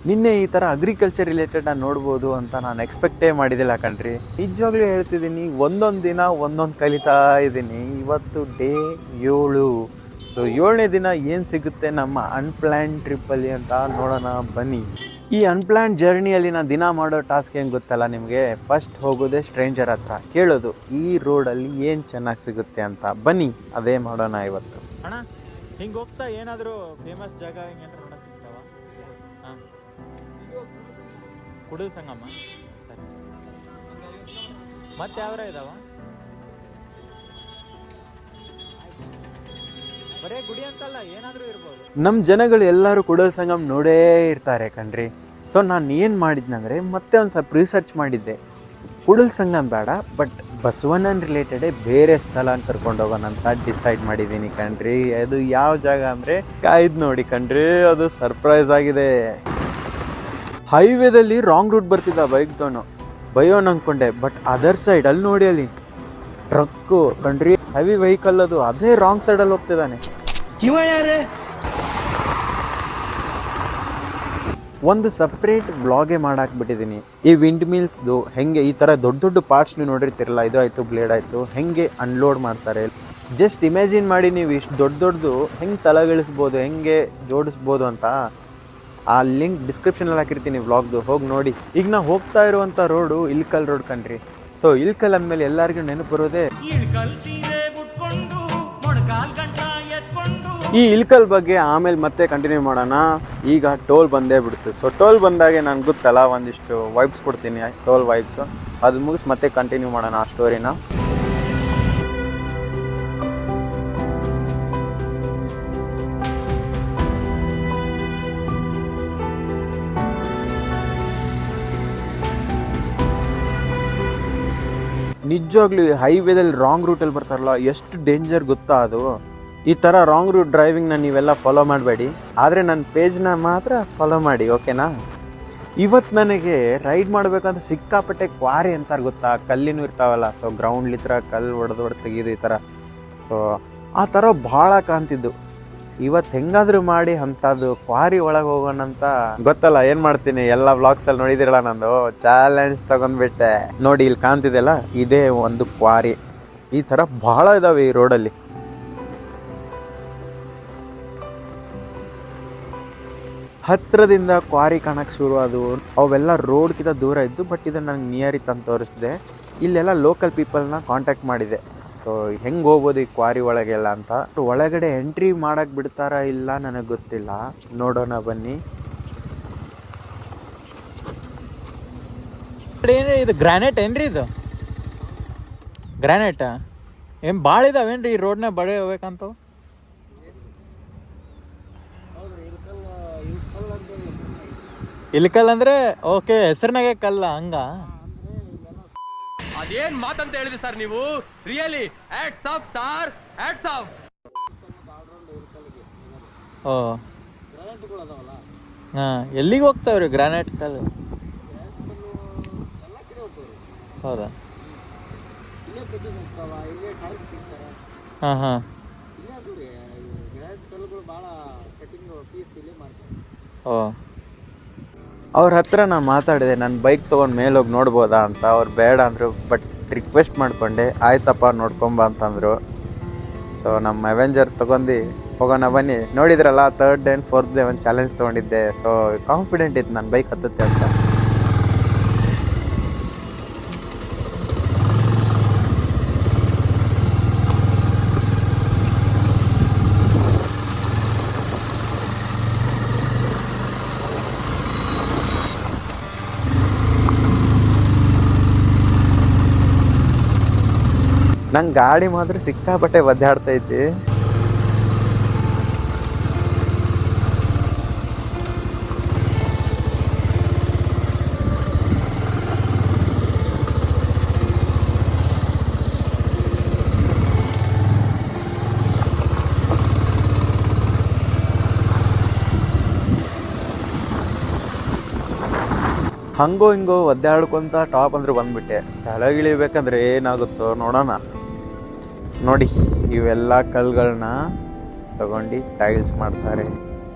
ನಿನ್ನೆ ಈ ಥರ ಅಗ್ರಿಕಲ್ಚರ್ ರಿಲೇಟೆಡ್ ನಾನು ನೋಡ್ಬೋದು ಅಂತ ನಾನು ಎಕ್ಸ್ಪೆಕ್ಟೇ ಮಾಡಿದ್ದಿಲ್ಲ ಕಣ್ರಿ. ನಿಜವಾಗ್ಲೂ ಹೇಳ್ತಿದ್ದೀನಿ, ಒಂದೊಂದು ದಿನ ಒಂದೊಂದು ಕಲಿತಾ ಇದ್ದೀನಿ. ಇವತ್ತು ಡೇ 7. ಸೊ 7ನೇ ದಿನ ಏನು ಸಿಗುತ್ತೆ ನಮ್ಮ ಅನ್ಪ್ಲ್ಯಾನ್ ಟ್ರಿಪ್ಪಲ್ಲಿ ಅಂತ ನೋಡೋಣ ಬನ್ನಿ. ಈ ಅನ್ಪ್ಲ್ಯಾನ್ ಜರ್ನಿಯಲ್ಲಿ ನಾನು ದಿನ ಮಾಡೋ ಟಾಸ್ಕ್ ಏನು ಗೊತ್ತಲ್ಲ ನಿಮಗೆ? ಫಸ್ಟ್ ಹೋಗೋದೇ ಸ್ಟ್ರೇಂಜರ್ ಹತ್ರ ಕೇಳೋದು, ಈ ರೋಡಲ್ಲಿ ಏನು ಚೆನ್ನಾಗಿ ಸಿಗುತ್ತೆ ಅಂತ. ಬನ್ನಿ ಅದೇ ಮಾಡೋಣ ಇವತ್ತು. ಅಣ್ಣ ಹಿಂಗೆ ಹೋಗ್ತಾ ಏನಾದರೂ ಫೇಮಸ್ ಜಾಗ ಹಿಂಗೆ ನೋಡೋಕೆ ಸಿಗ್ತಾವ? ಹಾಂ, ಕುಡಲ್ ಸಂಗಮ. ಸರಿ, ಮತ್ತೆ ಯಾವ್ರ ಇದಾವ? ಬರೇ ಗುಡಿ ಅಂತಲ್ಲ, ಏನಾದರೂ ಇರ್ಬೋದು. ನಮ್ಮ ಜನಗಳು ಎಲ್ಲರೂ ಕುಡಲ್ ಸಂಗಮ್ ನೋಡೇ ಇರ್ತಾರೆ ಕಣ್ರಿ. ಸೊ ನಾನು ಏನು ಮಾಡಿದ್ನಂದರೆ ಮತ್ತೆ ಒಂದು ಸ್ವಲ್ಪ ರಿಸರ್ಚ್ ಮಾಡಿದ್ದೆ. ಕುಡಲ್ ಸಂಗಮ್ ಬೇಡ, ಬಟ್ ಬಸವಣ್ಣನ ರಿಲೇಟೆಡೇ ಬೇರೆ ಸ್ಥಳ ಕರ್ಕೊಂಡು ಹೋಗೋಣ ಅಂತ ಡಿಸೈಡ್ ಮಾಡಿದ್ದೀನಿ ಕಣ್ರಿ. ಅದು ಯಾವ ಜಾಗ ಅಂದರೆ ಕಾಯ್ದು ನೋಡಿ ಕಣ್ರಿ, ಅದು ಸರ್ಪ್ರೈಸ್ ಆಗಿದೆ. ಹೈವೇದಲ್ಲಿ ರಾಂಗ್ ರೂಟ್ ಬರ್ತಿದ್ದ ಬೈಕ್ದವನು, ಬಯೋನ್ ಅಂದ್ಕೊಂಡೆ. ಬಟ್ ಅದರ್ ಸೈಡ್ ಅಲ್ಲಿ ನೋಡಿ, ಅಲ್ಲಿ ಟ್ರಕ್ಕು ಕಣ್ರಿ, ಹೆವಿ ವೆಹಿಕಲ್, ಅದು ಅದೇ ರಾಂಗ್ ಸೈಡಲ್ಲಿ ಹೋಗ್ತಿದ್ದಾನೆ. ಒಂದು ಸಪ್ರೇಟ್ ವ್ಲಾಗೇ ಮಾಡಾಕ್ಬಿಟ್ಟಿದ್ದೀನಿ. ಈ ವಿಂಡ್ ಮಿಲ್ಸ್ದು ಹೆಂಗೆ ಈ ಥರ ದೊಡ್ಡ ದೊಡ್ಡ ಪಾರ್ಟ್ಸ್ ನೀವು ನೋಡಿರ್ತಿರಲ್ಲ, ಇದು ಆಯಿತು ಬ್ಲೇಡ್ ಆಯಿತು, ಹೆಂಗೆ ಅನ್ಲೋಡ್ ಮಾಡ್ತಾರೆ. ಜಸ್ಟ್ ಇಮ್ಯಾಜಿನ್ ಮಾಡಿ ನೀವು ಇಷ್ಟು ದೊಡ್ಡದು ಹೆಂಗೆ ತಲೆಗಿಳಿಸ್ಬೋದು, ಹೆಂಗೆ ಜೋಡಿಸ್ಬೋದು ಅಂತ. ಆ ಲಿಂಕ್ ಡಿಸ್ಕ್ರಿಪ್ಷನಲ್ಲಿ ಹಾಕಿರ್ತೀನಿ ವ್ಲಾಗ್ದು, ಹೋಗಿ ನೋಡಿ. ಈಗ ನಾವು ಹೋಗ್ತಾ ಇರುವಂಥ ರೋಡು ಇಲ್ಕಲ್ ರೋಡ್ ಕಣ್ರಿ. ಸೊ ಇಲ್ಕಲ್ ಅಂದಮೇಲೆ ಎಲ್ಲರಿಗೂ ನೆನಪು ಬರೋದೇ ಈ ಇಲ್ಕಲ್ ಬಗ್ಗೆ. ಆಮೇಲೆ ಮತ್ತೆ ಕಂಟಿನ್ಯೂ ಮಾಡೋಣ. ಈಗ ಟೋಲ್ ಬಂದೇ ಬಿಡ್ತು. ಸೊ ಟೋಲ್ ಬಂದಾಗೆ ನನಗೆ ಗೊತ್ತಲ್ಲ, ಒಂದಿಷ್ಟು ವೈಬ್ಸ್ ಕೊಡ್ತೀನಿ, ಟೋಲ್ ವೈಬ್ಸು. ಅದು ಮುಗಿಸಿ ಮತ್ತೆ ಕಂಟಿನ್ಯೂ ಮಾಡೋಣ ಆ ಸ್ಟೋರಿನ. ನಿಜವಾಗ್ಲೂ ಹೈವೇದಲ್ಲಿ ರಾಂಗ್ ರೂಟಲ್ಲಿ ಬರ್ತಾರಲ್ಲ, ಎಷ್ಟು ಡೇಂಜರ್ ಗೊತ್ತಾ ಅದು. ಈ ಥರ ರಾಂಗ್ ರೂಟ್ ಡ್ರೈವಿಂಗ್ನ ನೀವೆಲ್ಲ ಫಾಲೋ ಮಾಡಬೇಡಿ, ಆದರೆ ನನ್ನ ಪೇಜ್ನ ಮಾತ್ರ ಫಾಲೋ ಮಾಡಿ, ಓಕೆನಾ? ಇವತ್ತು ನನಗೆ ರೈಡ್ ಮಾಡಬೇಕಂತ ಸಿಕ್ಕಾಪಟ್ಟೆ ಕ್ವಾರಿ ಅಂತಾರೆ ಗೊತ್ತಾ, ಕಲ್ಲಿನೂ ಇರ್ತಾವಲ್ಲ. ಸೊ ಗ್ರೌಂಡ್ಲಿತ್ರ ಕಲ್ಲು ಹೊಡೆದು ತೆಗೆದು ಈ ಥರ. ಸೊ ಆ ಥರ ಭಾಳ ಕಾಣ್ತಿದ್ದು. ಇವತ್ತು ಹೆಂಗಾದರೂ ಮಾಡಿ ಅಂಥದ್ದು ಕ್ವಾರಿ ಒಳಗೆ ಹೋಗೋಣ ಅಂತ. ಗೊತ್ತಲ್ಲ ಏನು ಮಾಡ್ತೀನಿ, ಎಲ್ಲ ವ್ಲಾಗ್ಸಲ್ಲಿ ನೋಡಿದಿರಲ್ಲ, ನಂದು ಚಾಲೆಂಜ್ ತಗೊಂಡ್ಬಿಟ್ಟೆ. ನೋಡಿ ಇಲ್ಲಿ ಕಾಣ್ತಿದೆಯಲ್ಲ, ಇದೇ ಒಂದು ಕ್ವಾರಿ. ಈ ಥರ ಭಾಳ ಇದಾವೆ ಈ ರೋಡಲ್ಲಿ. ಹತ್ತಿರದಿಂದ ಕ್ವಾರಿ ಕಾಣಕ್ಕೆ ಶುರು ಆದವು. ಅವೆಲ್ಲ ರೋಡ್ಗಿಂತ ದೂರ ಇದ್ದು, ಬಟ್ ಇದನ್ನು ನಂಗೆ ನಿಯರ್ ಇತ್ತು ಅಂತ ತೋರಿಸಿದೆ. ಇಲ್ಲೆಲ್ಲ ಲೋಕಲ್ ಪೀಪಲ್ನ ಕಾಂಟ್ಯಾಕ್ಟ್ ಮಾಡಿದೆ. ಸೊ ಹೆಂಗೆ ಹೋಗ್ಬೋದು ಈ ಕ್ವಾರಿ ಒಳಗೆಲ್ಲ ಅಂತ. ಒಳಗಡೆ ಎಂಟ್ರಿ ಮಾಡಕ್ಕೆ ಬಿಡ್ತಾರಾ ಇಲ್ಲ ನನಗೆ ಗೊತ್ತಿಲ್ಲ, ನೋಡೋಣ ಬನ್ನಿ. ಏನ್ರಿ ಇದು ಗ್ರಾನೈಟ್ ಏನ್ರಿ? ಇದು ಗ್ರಾನೈಟ ಏನು ಭಾಳ ಇದಾವೇನ್ರಿ ಈ ರೋಡ್ನಾಗ ಬಳೆ ಹೋಗ್ಬೇಕಂತ? ಇಲ್ಕಲ್ ಅಂದ್ರೆ ಓಕೆ, ಹೆಸರಿನಾಗೆ ಕಲ್ಲ ಹಂಗ? ಅದೇನ್ ಮಾತಂತ ಹೇಳಿದ್ರಿ ಸರ್ ನೀವು? Really hats off sir, hats off. ಓ ಹಾಂ, ಎಲ್ಲಿಗೆ ಹೋಗ್ತಾವ್ರಿ ಗ್ರಾನೈಟ್ ಕಲ್ಲು? ಹೌದಾ? ಹಾಂ ಹಾಂ. ಓ, ಅವ್ರ ಹತ್ರ ನಾನು ಮಾತಾಡಿದೆ, ನನ್ನ ಬೈಕ್ ತೊಗೊಂಡು ಮೇಲೋಗಿ ನೋಡ್ಬೋದಾ ಅಂತ. ಅವ್ರು ಬೇಡ ಅಂದರು, ಬಟ್ ರಿಕ್ವೆಸ್ಟ್ ಮಾಡಿಕೊಂಡೆ, ಆಯ್ತಪ್ಪ ನೋಡ್ಕೊಂಬ ಅಂತಂದರು. ಸೊ ನಮ್ಮ ಅವೆಂಜರ್ ತೊಗೊಂಡು ಹೋಗೋಣ ಬನ್ನಿ. ನೋಡಿದ್ರಲ್ಲ, 3rd and 4th ಡೇ ಒಂದು ಚಾಲೆಂಜ್ ತೊಗೊಂಡಿದ್ದೆ. ಸೊ ಕಾನ್ಫಿಡೆಂಟ್ ಇತ್ತು ನನ್ನ ಬೈಕ್ ಹತ್ತುತ್ತೆ ಅಂತ. ನಂಗೆ ಗಾಡಿ ಮಾತ್ರ ಸಿಕ್ಕಾಪಟ್ಟೆ ಒದ್ದಾಡ್ತೈತಿ. ಹಂಗೋ ಹಿಂಗೋ ಒದ್ದಾಡ್ಕೊಂತ ಟಾಪ್ ಅಂದ್ರೆ ಬಂದ್ಬಿಟ್ಟೆ. ಕೆಳಗಿಳಿಬೇಕಂದ್ರೆ ಏನಾಗುತ್ತೋ ನೋಡೋಣ. ನೋಡಿ, ಇವೆಲ್ಲ ಕಲ್ಗಳನ್ನ ತಗೊಂಡು ಟೈಲ್ಸ್ ಮಾಡ್ತಾರೆ,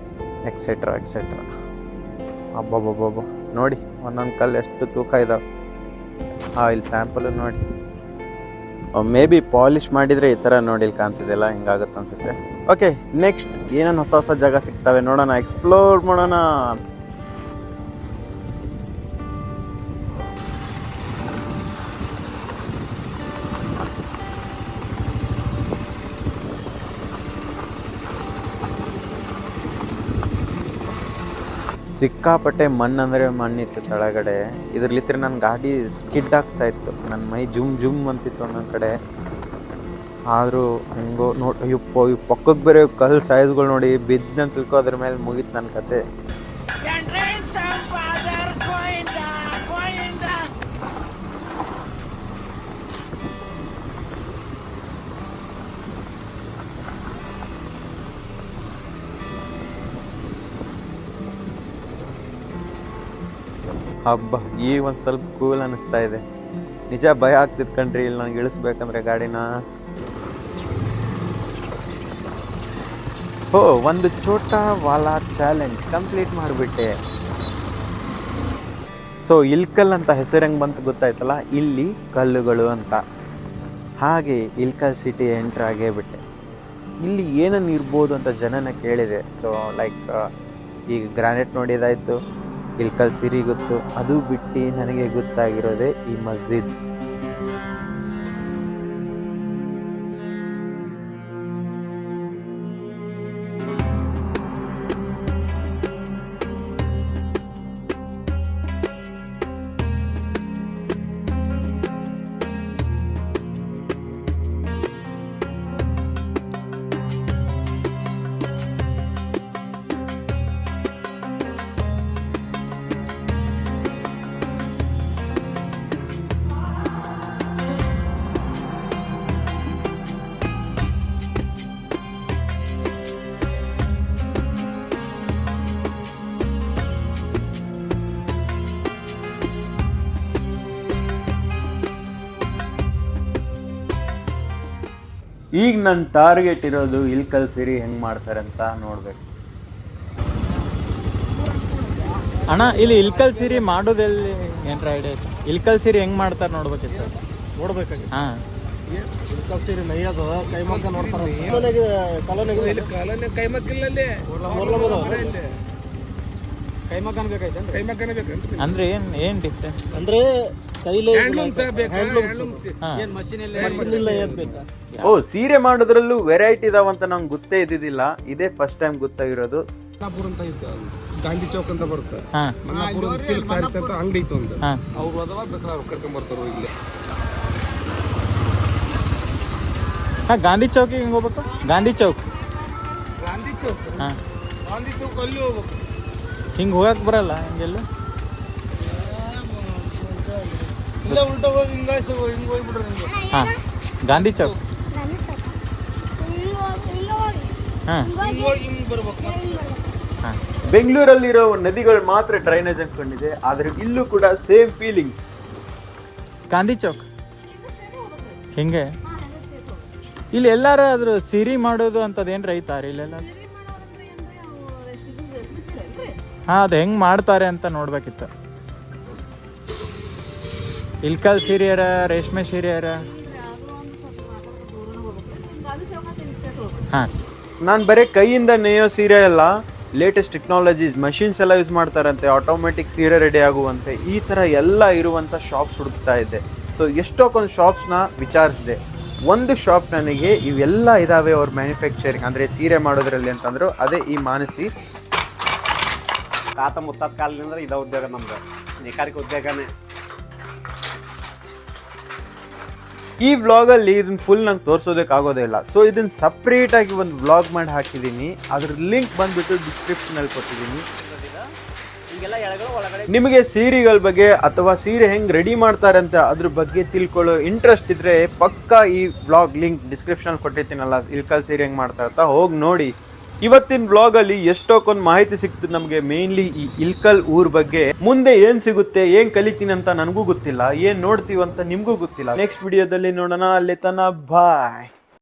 ಎಕ್ಸೆಟ್ರಾ ಎಕ್ಸೆಟ್ರಾ. ಅಬ್ಬಬ್ಬಬ್ಬ ನೋಡಿ ಒಂದೊಂದು ಕಲ್ಲು ಎಷ್ಟು ತೂಕ ಇದಾವೆ. ಇಲ್ಲಿ ಸ್ಯಾಂಪಲ್ ನೋಡಿ. ಮೇ ಬಿ ಪಾಲಿಶ್ ಮಾಡಿದರೆ ಈ ಥರ ನೋಡಿ ಇಲ್ಲಿ ಕಾಣ್ತಿದೆಯಲ್ಲ, ಹಿಂಗಾಗುತ್ತೆ ಅನ್ಸುತ್ತೆ. ಓಕೆ, ನೆಕ್ಸ್ಟ್ ಏನೇನು ಹೊಸ ಹೊಸ ಜಾಗ ಸಿಗ್ತವೆ ನೋಡೋಣ, ಎಕ್ಸ್ಪ್ಲೋರ್ ಮಾಡೋಣ. ಸಿಕ್ಕಾಪಟ್ಟೆ ಮಣ್ಣಂದರೆ ಮಣ್ಣಿತ್ತು ಕೆಳಗಡೆ. ಇದ್ರಲ್ಲಿದ್ರೆ ನನ್ನ ಗಾಡಿ ಸ್ಕಿಡ್ ಆಗ್ತಾ ಇತ್ತು, ನನ್ನ ಮೈ ಜುಮ್ ಜುಮ್ ಅಂತಿತ್ತು ಒಂದೊಂದು ಕಡೆ. ಆದರೂ ಹೆಂಗೋ ನೋಡಿ, ಇವು ಪಕ್ಕಕ್ಕೆ ಬೇರೆ ಕಲ್ಲು ಸೈಜ್ಗಳು ನೋಡಿ, ಬಿದ್ದಂತ ತಿಳ್ಕೊ ಅದ್ರ ಮೇಲೆ ಮುಗೀತು ನನ್ನ ಕತೆ. ಹಬ್ಬ, ಈಗ ಒಂದು ಸ್ವಲ್ಪ ಕೂಲ್ ಅನ್ನಿಸ್ತಾ ಇದೆ. ನಿಜ ಭಯ ಆಗ್ತಿತ್ತು ಕಣ್ರಿ ಇಲ್ಲಿ ನನಗೆ ಇಳಿಸ್ಬೇಕಂದ್ರೆ ಗಾಡಿನ. ಒಂದು ಛೋಟಾ ವಾಲಾ ಚಾಲೆಂಜ್ ಕಂಪ್ಲೀಟ್ ಮಾಡಿಬಿಟ್ಟೆ. ಸೊ ಇಲ್ಕಲ್ ಅಂತ ಹೆಸರು ಹೆಂಗೆ ಬಂತು ಗೊತ್ತಾಯ್ತಲ್ಲ, ಇಲ್ಲಿ ಕಲ್ಲುಗಳು ಅಂತ. ಹಾಗೆ ಇಲ್ಕಲ್ ಸಿಟಿ ಎಂಟ್ರ್ ಆಗೇ ಬಿಟ್ಟೆ. ಇಲ್ಲಿ ಏನನ್ನು ಇರ್ಬೋದು ಅಂತ ಜನನ ಕೇಳಿದೆ. ಸೊ ಲೈಕ್ ಈಗ ಗ್ರಾನೈಟ್ ನೋಡಿದಾಯ್ತು, ಇಲ್ಕಲ್ ಸಿರಿ ಗೊತ್ತು, ಅದು ಬಿಟ್ಟು ನನಗೆ ಗೊತ್ತಾಗಿರೋದೇ ಈ ಮಸ್ಜಿದ್. ಈಗ ನನ್ನ ಟಾರ್ಗೆಟ್ ಇರೋದು ಇಲ್ಕಲ್ ಸಿರಿ ಹೆಂಗೆ ಮಾಡ್ತಾರೆ ಅಂತ ನೋಡ್ಬೇಕು. ಅಣ್ಣ ಇಲ್ಲಿ ಇಲ್ಕಲ್ ಸಿರಿ ಮಾಡೋದೆಲ್ಲಿ ಏನ್ರ ಐಡಿಯಾ ಐತೆ? ಇಲ್ಕಲ್ ಸಿರಿ ಹೆಂಗೆ ಮಾಡ್ತಾರೆ ನೋಡ್ಬೇಕಿತ್ತು, ನೋಡ್ಬೇಕಾಗಿ. ಹಾಂ, ಇಲ್ಕಲ್ ಸಿರಿ ನೈಯದು ಕೈಮಗ್ಗ ನೋಡ್ತಾರೆ. ಅಂದ್ರೆ ಏನು ಡಿಫ್ರೆನ್ಸ್ ಅಂದ್ರೆ ಸೀರೆ ಮಾಡೋದ್ರಲ್ಲೂ ವೆರೈಟಿ ಇದಾವಂತ ನಂಗೆ ಗೊತ್ತೇ ಇದ್ದಿದ್ದಿಲ್ಲ. ಇದೇ ಫಸ್ಟ್ ಟೈಮ್ ಗೊತ್ತಾಗಿರೋದು. ಗಾಂಧಿ ಚೌಕ್ ಅಂತ ಬರುತ್ತೆ, ಸಿಲ್ಕ್ ಸಾರೀಸ್ ಅಂತ ಅಂಗಡಿ ಇತ್ತು ಅಂತ, ಅವ್ರು ಅದಾವ ಬೇಕಾದ್ರೆ ಅವ್ರು ಕರ್ಕೊಂಡ್ ಬರ್ತಾರೋ ಇಲ್ಲಿ. ಗಾಂಧಿ ಚೌಕಿಗೆ ಹೆಂಗೆ ಹೋಗ್ಬೇಕು? ಗಾಂಧಿ ಚೌಕ್ ಗಾಂಧಿ ಚೌಕ್ ಅಲ್ಲಿ ಹೋಗ್ಬೇಕು. ಹಿಂಗೆ ಹೋಗಕ್ಕೆ ಬರಲ್ಲ ಹಿಂಗೆಲ್ಲ? ಇಲ್ಲ ಉಲ್ಟಾ ಹೋಗಿ ಹಿಂಗೆ ಹೋಗ್ಬಿಡ್ರಿ ನಿಮಗೆ. ಹಾಂ, ಗಾಂಧಿ ಚೌಕ್. ಹಾಂ, ಹಿಂಗೆ ಬರ್ಬೇಕು. ಹಾಂ, ಬೆಂಗಳೂರಲ್ಲಿರೋ ನದಿಗಳು ಮಾತ್ರ ಡ್ರೈನೇಜ್ ಅನ್ಕೊಂಡಿದೆ, ಆದರೆ ಇಲ್ಲೂ ಕೂಡ ಸೇಮ್ ಫೀಲಿಂಗ್ಸ್. ಗಾಂಧಿ ಚೌಕ್ ಹಿಂಗೆ ಇಲ್ಲಿ ಎಲ್ಲಾರು ಅದ್ರ ಸಿರಿ ಮಾಡೋದು ಅಂತದ್ ಏನ್ರ ಐತಾರ ಇಲ್ಲೆಲ್ಲ? ಹಾಂ, ಅದು ಹೆಂಗೆ ಮಾಡ್ತಾರೆ ಅಂತ ನೋಡ್ಬೇಕಿತ್ತು. ಇಲ್ಕಲ್ ಸೀರೆಯರ, ರೇಷ್ಮೆ ಸೀರೆಯರ. ಹಾಂ, ನಾನು ಬರೀ ಕೈಯಿಂದ ನೇಯೋ ಸೀರೆ ಅಲ್ಲ, ಲೇಟೆಸ್ಟ್ ಟೆಕ್ನಾಲಜೀಸ್ ಮಷಿನ್ಸ್ ಎಲ್ಲ ಯೂಸ್ ಮಾಡ್ತಾರಂತೆ, ಆಟೋಮೆಟಿಕ್ ಸೀರೆ ರೆಡಿ ಆಗುವಂತೆ. ಈ ಥರ ಎಲ್ಲ ಇರುವಂಥ ಶಾಪ್ಸ್ ಹುಡುಕ್ತಾ ಇದ್ದೆ. ಸೊ ಎಷ್ಟೊಂದು ಶಾಪ್ಸ್ನ ವಿಚಾರಿಸಿದೆ. ಒಂದು ಶಾಪ್ ನನಗೆ ಇವೆಲ್ಲ ಇದ್ದಾವೆ ಅವ್ರ ಮ್ಯಾನುಫ್ಯಾಕ್ಚರಿಂಗ್ ಅಂದರೆ ಸೀರೆ ಮಾಡೋದ್ರಲ್ಲಿ ಅಂತಂದ್ರು. ಅದೇ ಈ ಮಾನಸಿ. ತಾತ ಮುತ್ತಾದ ಕಾಲದಿಂದ ಇದ ಉದ್ಯೋಗ ನಮ್ದು, ನೇಕಾರಿಕೆ ಉದ್ಯೋಗನೇ. ಈ ವ್ಲಾಗಲ್ಲಿ ಇದನ್ನ ಫುಲ್ ನಂಗೆ ತೋರಿಸೋದಕ್ಕಾಗೋದೇ ಇಲ್ಲ. ಸೊ ಇದನ್ನ ಸಪ್ರೇಟಾಗಿ ಒಂದು ವ್ಲಾಗ್ ಮಾಡಿ ಹಾಕಿದ್ದೀನಿ. ಅದ್ರ ಲಿಂಕ್ ಬಂದ್ಬಿಟ್ಟು ಡಿಸ್ಕ್ರಿಪ್ಷನಲ್ಲಿ ಕೊಟ್ಟಿದ್ದೀನಿ. ನಿಮಗೆ ಸೀರೆಗಳ ಬಗ್ಗೆ ಅಥವಾ ಸೀರೆ ಹೆಂಗೆ ರೆಡಿ ಮಾಡ್ತಾರೆ ಅಂತ ಅದ್ರ ಬಗ್ಗೆ ತಿಳ್ಕೊಳ್ಳೋ ಇಂಟ್ರೆಸ್ಟ್ ಇದ್ರೆ ಪಕ್ಕಾ ಈ ವ್ಲಾಗ್ ಲಿಂಕ್ ಡಿಸ್ಕ್ರಿಪ್ಷನ್ ಕೊಟ್ಟಿರ್ತೀನಲ್ಲ, ಇಲ್ಕಲ್ ಸೀರೆ ಹೆಂಗೆ ಮಾಡ್ತಾರೆ ಅಂತ ಹೋಗಿ ನೋಡಿ. ಇವತ್ತಿನ ವ್ಲಾಗಲ್ಲಿ ಎಷ್ಟೊಂದು ಮಾಹಿತಿ ಸಿಗ್ತದೆ ನಮಗೆ, ಮೇನ್ಲಿ ಈ ಇಲ್ಕಲ್ ಊರ್ ಬಗ್ಗೆ. ಮುಂದೆ ಏನ್ ಸಿಗುತ್ತೆ, ಏನ್ ಕಲಿತೀನಿ ಅಂತ ನನಗೂ ಗೊತ್ತಿಲ್ಲ, ಏನ್ ನೋಡ್ತೀವಿ ಅಂತ ನಿಮ್ಗೂ ಗೊತ್ತಿಲ್ಲ. ನೆಕ್ಸ್ಟ್ ವಿಡಿಯೋದಲ್ಲಿ ನೋಡೋಣ. ಅಲ್ಲಿ ತನ ಬಾಯ್.